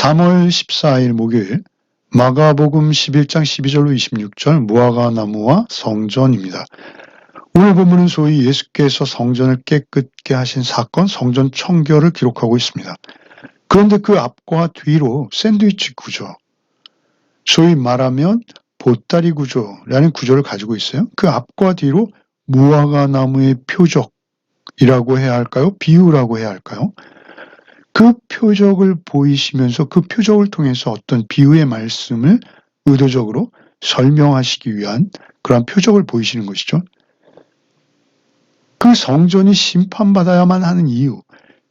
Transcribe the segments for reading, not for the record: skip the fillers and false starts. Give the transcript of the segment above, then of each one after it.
3월 14일 목요일 마가복음 11장 12절로 26절 무화과 나무와 성전입니다. 오늘 본문은 소위 예수께서 성전을 깨끗게 하신 사건, 성전 청결을 기록하고 있습니다. 그런데 그 앞과 뒤로 샌드위치 구조, 소위 말하면 보따리 구조라는 구조를 가지고 있어요. 그 앞과 뒤로 무화과 나무의 표적이라고 해야 할까요? 비유라고 해야 할까요? 그 표적을 보이시면서 그 표적을 통해서 어떤 비유의 말씀을 의도적으로 설명하시기 위한 그러한 표적을 보이시는 것이죠. 그 성전이 심판받아야만 하는 이유,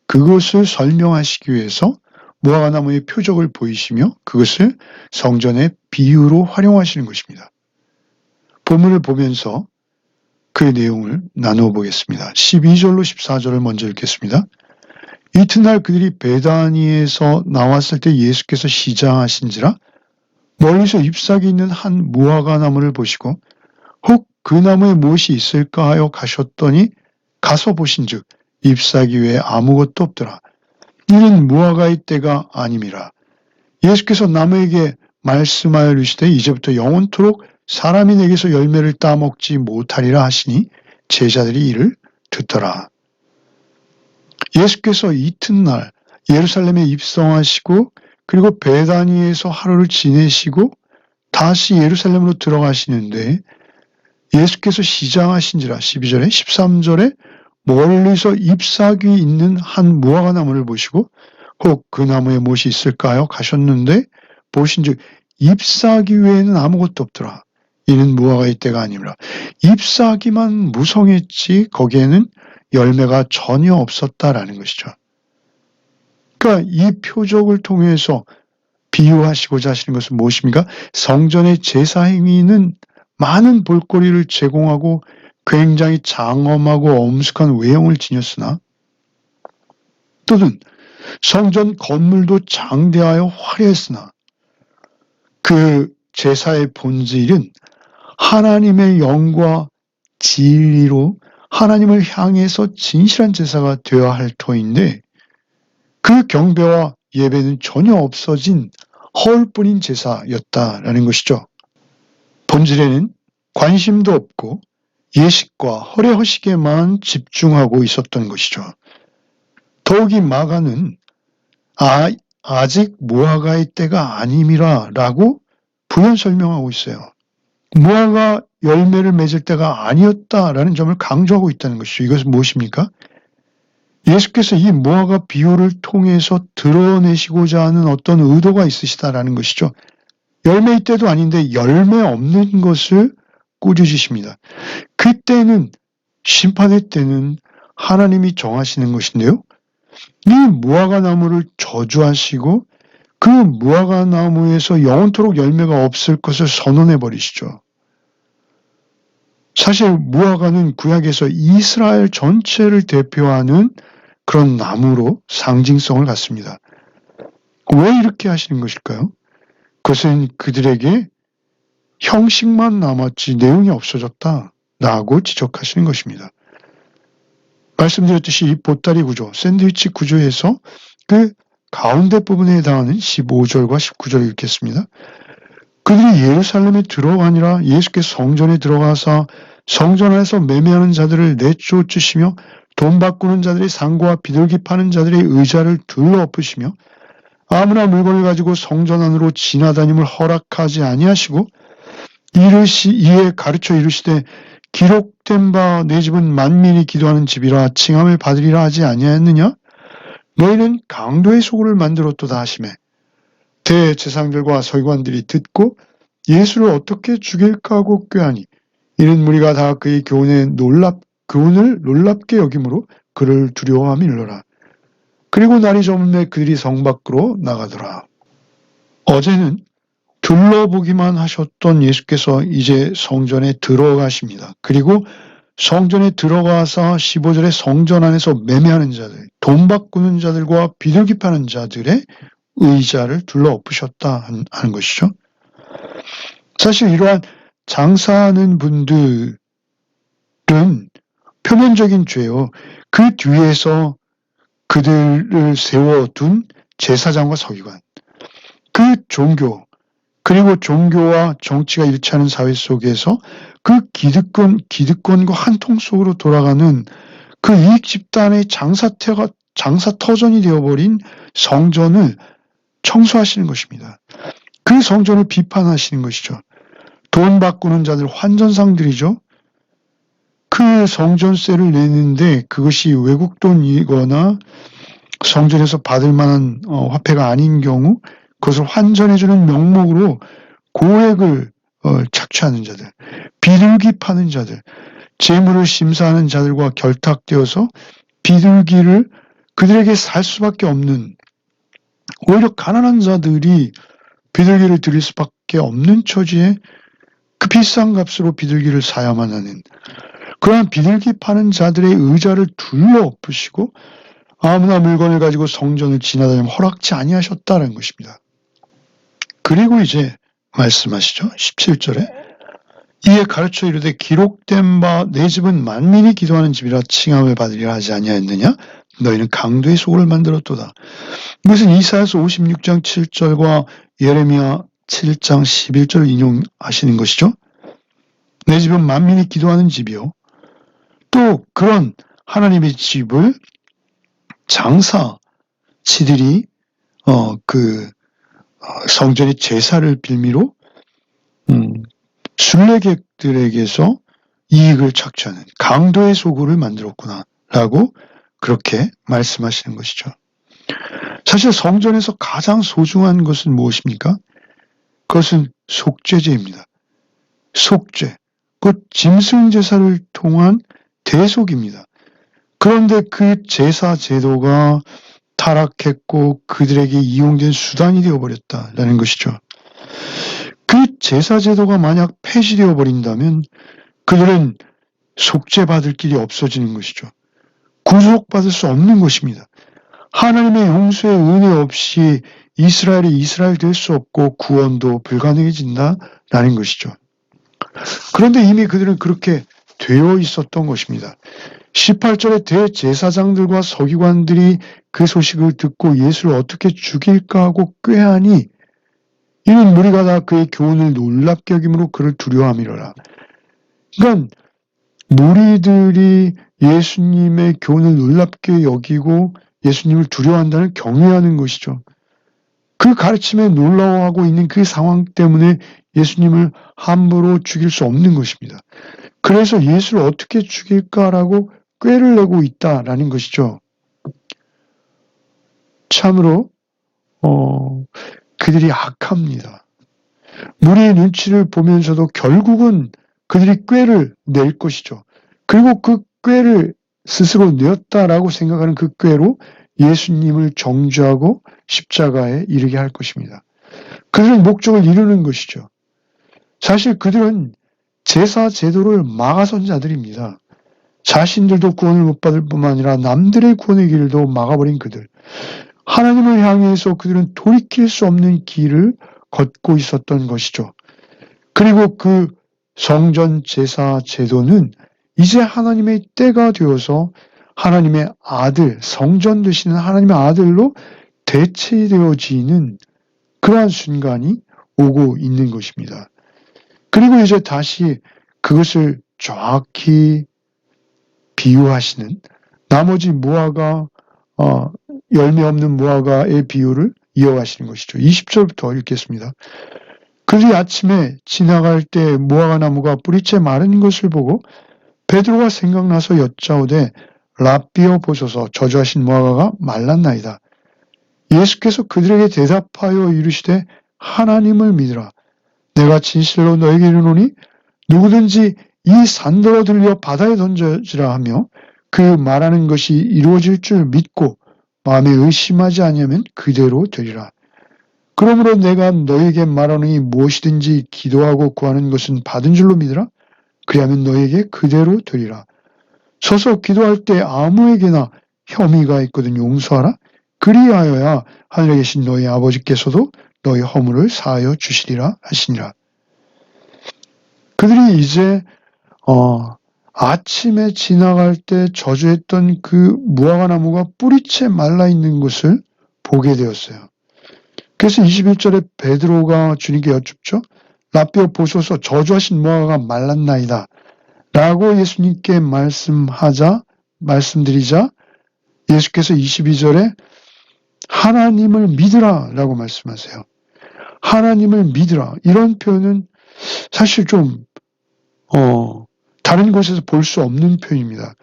그것을 설명하시기 위해서 무화과나무의 표적을 보이시며 그것을 성전의 비유로 활용하시는 것입니다. 본문을 보면서 그 내용을 나누어 보겠습니다. 12절로 14절을 먼저 읽겠습니다. 이튿날 그들이 베다니에서 나왔을 때 예수께서 시장하신지라 멀리서 잎사귀 있는 한 무화과 나무를 보시고 혹 그 나무에 무엇이 있을까 하여 가셨더니 가서 보신즉 잎사귀 외에 아무것도 없더라. 이는 무화과의 때가 아님이라. 예수께서 나무에게 말씀하여 이르시되 이제부터 영원토록 사람이 내게서 열매를 따먹지 못하리라 하시니 제자들이 이를 듣더라. 예수께서 이튿날 예루살렘에 입성하시고 그리고 베다니에서 하루를 지내시고 다시 예루살렘으로 들어가시는데 예수께서 시장하신지라 12절에 13절에 멀리서 잎사귀 있는 한 무화과 나무를 보시고 혹 그 나무에 무엇이 있을까요? 가셨는데 보신즉 잎사귀 외에는 아무것도 없더라. 이는 무화과의 때가 아니라 잎사귀만 무성했지 거기에는 열매가 전혀 없었다라는 것이죠. 그러니까 이 표적을 통해서 비유하시고자 하시는 것은 무엇입니까? 성전의 제사 행위는 많은 볼거리를 제공하고 굉장히 장엄하고 엄숙한 외형을 지녔으나 또는 성전 건물도 장대하여 화려했으나 그 제사의 본질은 하나님의 영과 진리로 하나님을 향해서 진실한 제사가 되어야 할 터인데 그 경배와 예배는 전혀 없어진 허울뿐인 제사였다라는 것이죠. 본질에는 관심도 없고 예식과 허례허식에만 집중하고 있었던 것이죠. 더욱이 마가는 아직 무화과의 때가 아님이라 라고 부연 설명하고 있어요. 무화과 열매를 맺을 때가 아니었다라는 점을 강조하고 있다는 것이죠. 이것은 무엇입니까? 예수께서 이 무화과 비유를 통해서 드러내시고자 하는 어떤 의도가 있으시다라는 것이죠. 열매의 때도 아닌데 열매 없는 것을 꾸짖으십니다. 그때는 심판의 때는 하나님이 정하시는 것인데요. 이 무화과 나무를 저주하시고 그 무화과 나무에서 영원토록 열매가 없을 것을 선언해 버리시죠. 사실 무화과는 구약에서 이스라엘 전체를 대표하는 그런 나무로 상징성을 갖습니다. 왜 이렇게 하시는 것일까요? 그것은 그들에게 형식만 남았지 내용이 없어졌다라고 지적하시는 것입니다. 말씀드렸듯이 이 보따리 구조, 샌드위치 구조에서 그 가운데 부분에 해당하는 15절과 19절을 읽겠습니다. 그들이 예루살렘에 들어가니라 예수께서 성전에 들어가서 성전 안에서 매매하는 자들을 내쫓으시며 돈 바꾸는 자들의 상고와 비둘기 파는 자들의 의자를 둘러엎으시며 아무나 물건을 가지고 성전 안으로 지나다님을 허락하지 아니하시고 이에 가르쳐 이르시되 기록된 바 내 집은 만민이 기도하는 집이라 칭함을 받으리라 하지 아니하였느냐? 너희는 강도의 소굴을 만들었도다 하시매 대제사장들과 서기관들이 듣고 예수를 어떻게 죽일까 하고 꾀하니 이는 무리가 다 그의 교훈을 놀랍게 여김으로 그를 두려워함이로라. 그리고 날이 저물매 그들이 성 밖으로 나가더라. 어제는 둘러보기만 하셨던 예수께서 이제 성전에 들어가십니다. 그리고 성전에 들어가서 15절에 성전 안에서 매매하는 자들, 돈 바꾸는 자들과 비둘기 파는 자들의 의자를 둘러엎으셨다 하는 것이죠. 사실 이러한 장사하는 분들은 표면적인 죄요. 그 뒤에서 그들을 세워둔 제사장과 서기관, 종교, 그리고 종교와 정치가 일치하는 사회 속에서 그 기득권과 한통 속으로 돌아가는 그 이익 집단의 장사터전이 되어버린 성전을 청소하시는 것입니다. 그 성전을 비판하시는 것이죠. 돈 바꾸는 자들, 환전상들이죠. 그 성전세를 내는데 그것이 외국 돈이거나 성전에서 받을 만한 화폐가 아닌 경우 그것을 환전해주는 명목으로 고액을 착취하는 자들, 비둘기 파는 자들, 재물을 심사하는 자들과 결탁되어서 비둘기를 그들에게 살 수밖에 없는, 오히려 가난한 자들이 비둘기를 드릴 수밖에 없는 처지에 그 비싼 값으로 비둘기를 사야만 하는 그러한 비둘기 파는 자들의 의자를 둘러엎으시고 아무나 물건을 가지고 성전을 지나다니면 허락지 아니하셨다는 것입니다. 그리고 이제 말씀하시죠. 17절에 이에 가르쳐 이르되 기록된 바 내 집은 만민이 기도하는 집이라 칭함을 받으리라 하지 아니하였느냐? 너희는 강도의 소굴을 만들었도다. 이것은 이사야서 56장 7절과 예레미야 7장 11절을 인용하시는 것이죠. 내 집은 만민이 기도하는 집이요. 또 그런 하나님의 집을 장사치들이 성전의 제사를 빌미로 순례객들에게서 이익을 착취하는 강도의 소굴을 만들었구나 라고 그렇게 말씀하시는 것이죠. 사실 성전에서 가장 소중한 것은 무엇입니까? 그것은 속죄제입니다. 속죄, 곧 짐승 제사를 통한 대속입니다. 그런데 그 제사 제도가 타락했고 그들에게 이용된 수단이 되어버렸다라는 것이죠. 그 제사 제도가 만약 폐지되어 버린다면 그들은 속죄받을 길이 없어지는 것이죠. 구속받을 수 없는 것입니다. 하나님의 용서의 은혜 없이 이스라엘이 이스라엘 될 수 없고 구원도 불가능해진다라는 것이죠. 그런데 이미 그들은 그렇게 되어 있었던 것입니다. 18절에 대제사장들과 서기관들이 그 소식을 듣고 예수를 어떻게 죽일까 하고 꾀하니 이는 무리가 다 그의 교훈을 놀랍게 여김으로 그를 두려워함이로라. 그러니까 무리들이 예수님의 교훈을 놀랍게 여기고 예수님을 두려워한다는 경외하는 것이죠. 그 가르침에 놀라워하고 있는 그 상황 때문에 예수님을 함부로 죽일 수 없는 것입니다. 그래서 예수를 어떻게 죽일까라고 꾀를 내고 있다라는 것이죠. 참으로 그들이 악합니다. 무리의 눈치를 보면서도 결국은 그들이 꾀를 낼 것이죠. 그리고 그 꾀를 스스로 내었다라고 생각하는 그 꾀로 예수님을 정죄하고 십자가에 이르게 할 것입니다. 그들은 목적을 이루는 것이죠. 사실 그들은 제사 제도를 막아선 자들입니다. 자신들도 구원을 못 받을 뿐만 아니라 남들의 구원의 길도 막아버린 그들. 하나님을 향해서 그들은 돌이킬 수 없는 길을 걷고 있었던 것이죠. 그리고 그 성전 제사 제도는 이제 하나님의 때가 되어서 하나님의 아들, 성전 되시는 하나님의 아들로 대체되어지는 그러한 순간이 오고 있는 것입니다. 그리고 이제 다시 그것을 정확히 비유하시는 나머지 무화과, 열매 없는 무화과의 비유를 이어가시는 것이죠. 20절부터 읽겠습니다. 그들이 아침에 지나갈 때 무화과 나무가 뿌리째 마른 것을 보고 베드로가 생각나서 여짜오되 랍비여 보소서 저주하신 무화과가 말랐나이다. 예수께서 그들에게 대답하여 이르시되 하나님을 믿으라. 내가 진실로 너에게 이르노니 누구든지 이 산더러 들려 바다에 던져지라 하며 그 말하는 것이 이루어질 줄 믿고 마음에 의심하지 아니하면 그대로 되리라. 그러므로 내가 너에게 말하노니 무엇이든지 기도하고 구하는 것은 받은 줄로 믿으라. 그리하면 너에게 그대로 되리라. 서서 기도할 때 아무에게나 혐의가 있거든 용서하라. 그리하여야 하늘에 계신 너희 아버지께서도 너희 허물을 사하여 주시리라 하시니라. 그들이 이제 아침에 지나갈 때 저주했던 그 무화과 나무가 뿌리채 말라 있는 것을 보게 되었어요. 그래서 21절에 베드로가 주님께 여쭙죠. 라삐어 보소서 저주하신 무화과가 말랐나이다. 라고 예수님께 말씀드리자 예수께서 22절에 하나님을 믿으라 라고 말씀하세요. 하나님을 믿으라. 이런 표현은 사실 좀 다른 곳에서 볼 수 없는 표현입니다.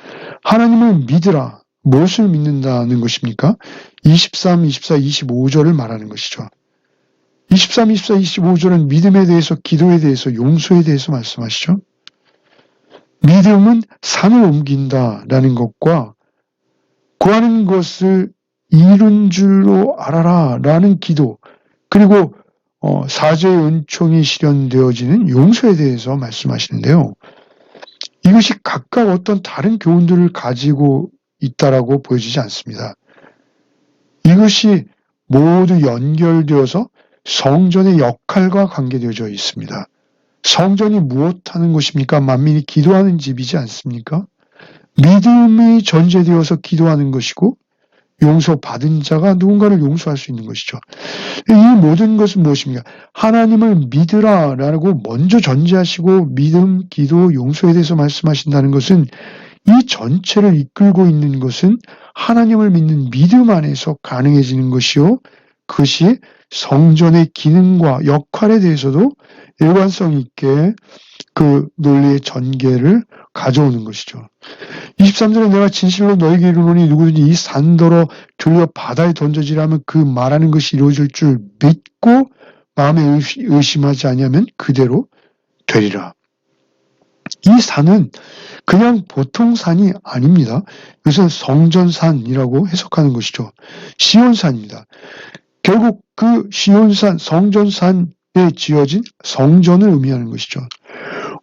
하나님을 믿으라. 무엇을 믿는다는 것입니까? 23, 24, 25절을 말하는 것이죠. 23, 24, 25절은 믿음에 대해서, 기도에 대해서, 용서에 대해서 말씀하시죠. 믿음은 산을 옮긴다라는 것과 구하는 것을 이룬 줄로 알아라 라는 기도, 그리고 사죄의 은총이 실현되어지는 용서에 대해서 말씀하시는데요. 이것이 각각 어떤 다른 교훈들을 가지고 있다라고 보여지지 않습니다. 이것이 모두 연결되어서 성전의 역할과 관계되어져 있습니다. 성전이 무엇하는 곳입니까? 만민이 기도하는 집이지 않습니까? 믿음이 전제되어서 기도하는 것이고 용서받은 자가 누군가를 용서할 수 있는 것이죠. 이 모든 것은 무엇입니까? 하나님을 믿으라 라고 먼저 전제하시고 믿음, 기도, 용서에 대해서 말씀하신다는 것은 이 전체를 이끌고 있는 것은 하나님을 믿는 믿음 안에서 가능해지는 것이요. 그것이 성전의 기능과 역할에 대해서도 일관성 있게 그 논리의 전개를 가져오는 것이죠. 23절에 내가 진실로 너에게 이르노니 누구든지 이 산더러 들려 바다에 던져지라면 그 말하는 것이 이루어질 줄 믿고 마음에 의심하지 아니하면 그대로 되리라. 이 산은 그냥 보통 산이 아닙니다. 이것은 성전산이라고 해석하는 것이죠. 시온산입니다. 결국 그 시온산, 성전산에 지어진 성전을 의미하는 것이죠.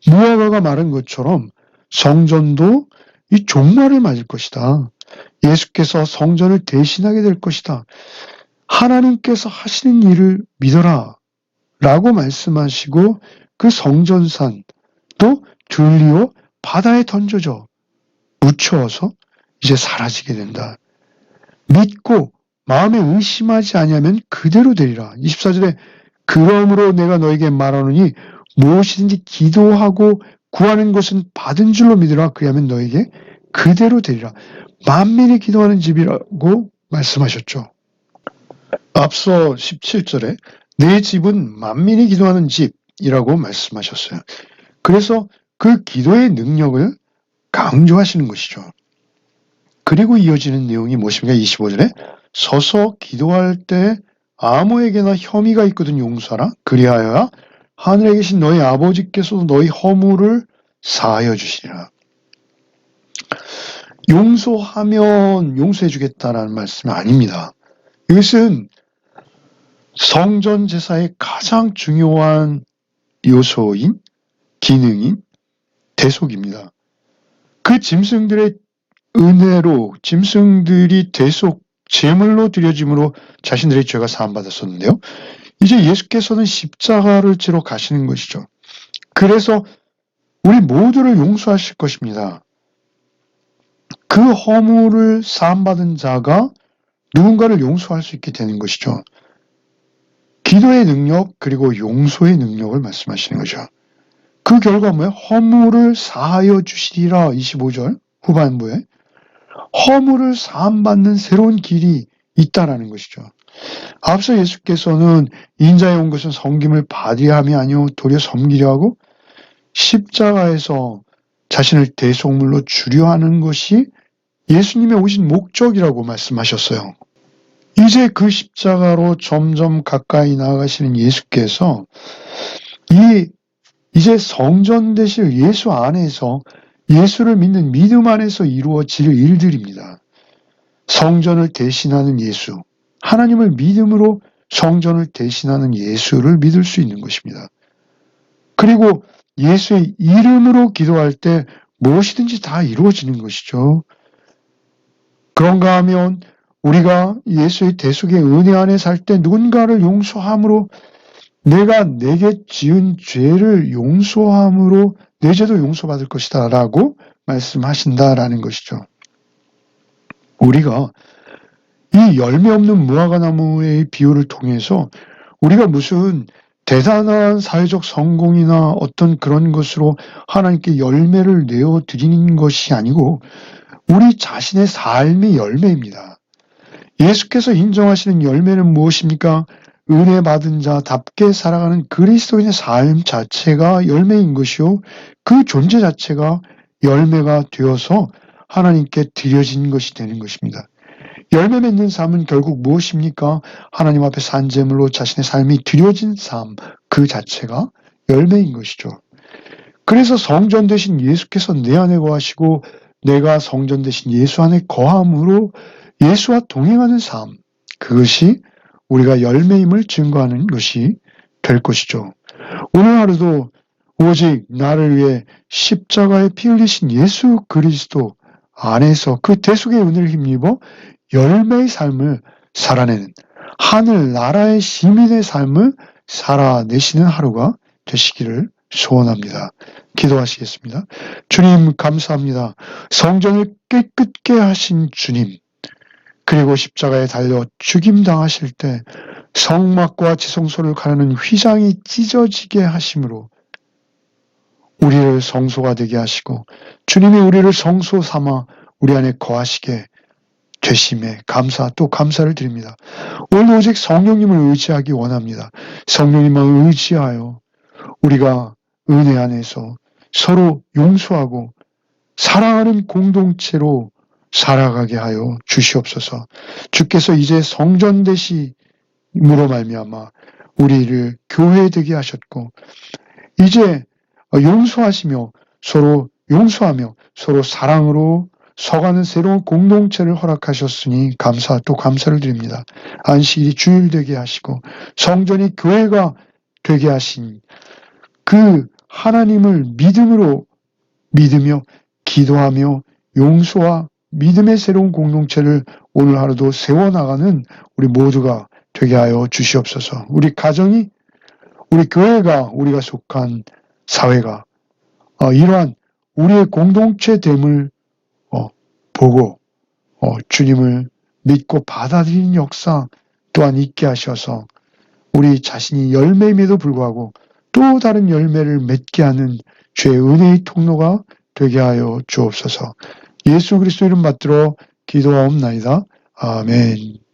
무화과가 말한 것처럼 성전도 이 종말을 맞을 것이다. 예수께서 성전을 대신하게 될 것이다. 하나님께서 하시는 일을 믿어라 라고 말씀하시고 그 성전산 또 들리어 바다에 던져져 묻혀서 이제 사라지게 된다. 믿고 마음에 의심하지 아니하면 그대로 되리라. 24절에 그러므로 내가 너에게 말하노니 무엇이든지 기도하고 구하는 것은 받은 줄로 믿으라. 그리하면 너에게 그대로 되리라. 만민이 기도하는 집이라고 말씀하셨죠. 앞서 17절에 내 집은 만민이 기도하는 집이라고 말씀하셨어요. 그래서 그 기도의 능력을 강조하시는 것이죠. 그리고 이어지는 내용이 무엇입니까? 25절에 서서 기도할 때 아무에게나 혐의가 있거든 용서하라. 그리하여야 하늘에 계신 너희 아버지께서도 너희 허물을 사하여 주시리라. 용서하면 용서해 주겠다라는 말씀이 아닙니다. 이것은 성전 제사의 가장 중요한 요소인 기능인 대속입니다. 그 짐승들의 은혜로 짐승들이 대속 제물로 드려짐으로 자신들의 죄가 사함받았었는데요. 이제 예수께서는 십자가를 지러 가시는 것이죠. 그래서 우리 모두를 용서하실 것입니다. 그 허물을 사함받은 자가 누군가를 용서할 수 있게 되는 것이죠. 기도의 능력 그리고 용서의 능력을 말씀하시는 거죠. 그 결과 뭐예요? 허물을 사하여 주시리라. 25절 후반부에 허물을 사함받는 새로운 길이 있다라는 것이죠. 앞서 예수께서는 인자에 온 것은 섬김을 받으려 함이 아니오 도리어 섬기려 하고 십자가에서 자신을 대속물로 주려 하는 것이 예수님의 오신 목적이라고 말씀하셨어요. 이제 그 십자가로 점점 가까이 나아가시는 예수께서 이제 성전 되실 예수 안에서 예수를 믿는 믿음 안에서 이루어질 일들입니다. 성전을 대신하는 예수, 하나님을 믿음으로 성전을 대신하는 예수를 믿을 수 있는 것입니다. 그리고 예수의 이름으로 기도할 때 무엇이든지 다 이루어지는 것이죠. 그런가 하면 우리가 예수의 대속의 은혜 안에 살 때 누군가를 용서함으로 내가 내게 지은 죄를 용서함으로 내 죄도 용서받을 것이다 라고 말씀하신다라는 것이죠. 우리가 이 열매 없는 무화과나무의 비유를 통해서 우리가 무슨 대단한 사회적 성공이나 어떤 그런 것으로 하나님께 열매를 내어 드리는 것이 아니고 우리 자신의 삶의 열매입니다. 예수께서 인정하시는 열매는 무엇입니까? 은혜 받은 자답게 살아가는 그리스도인의 삶 자체가 열매인 것이요. 그 존재 자체가 열매가 되어서 하나님께 드려진 것이 되는 것입니다. 열매 맺는 삶은 결국 무엇입니까? 하나님 앞에 산제물로 자신의 삶이 드려진 삶, 그 자체가 열매인 것이죠. 그래서 성전 되신 예수께서 내 안에 거하시고 내가 성전 되신 예수 안에 거함으로 예수와 동행하는 삶, 그것이 우리가 열매임을 증거하는 것이 될 것이죠. 오늘 하루도 오직 나를 위해 십자가에 피 흘리신 예수 그리스도 안에서 그 대속의 은혜를 힘입어 열매의 삶을 살아내는 하늘나라의 시민의 삶을 살아내시는 하루가 되시기를 소원합니다. 기도하시겠습니다. 주님 감사합니다. 성전을 깨끗게 하신 주님, 그리고 십자가에 달려 죽임당하실 때 성막과 지성소를 가르는 휘장이 찢어지게 하심으로 우리를 성소가 되게 하시고 주님이 우리를 성소 삼아 우리 안에 거하시게 되심에 감사 또 감사를 드립니다. 오늘 오직 성령님을 의지하기 원합니다. 성령님만 의지하여 우리가 은혜 안에서 서로 용서하고 사랑하는 공동체로 살아가게 하여 주시옵소서. 주께서 이제 성전 되심으로 말미암아 우리를 교회 되게 하셨고 이제 용서하시며 서로 용서하며 서로 사랑으로 서가는 새로운 공동체를 허락하셨으니 감사 또 감사를 드립니다. 안식일이 주일 되게 하시고 성전이 교회가 되게 하신 그 하나님을 믿으며 기도하며 용서와 믿음의 새로운 공동체를 오늘 하루도 세워나가는 우리 모두가 되게 하여 주시옵소서. 우리 가정이, 우리 교회가, 우리가 속한 사회가 이러한 우리의 공동체됨을 보고 주님을 믿고 받아들이는 역사 또한 있게 하셔서 우리 자신이 열매임에도 불구하고 또 다른 열매를 맺게 하는 주의 은혜의 통로가 되게 하여 주옵소서. 예수 그리스도 이름 받들어 기도하옵나이다. 아멘.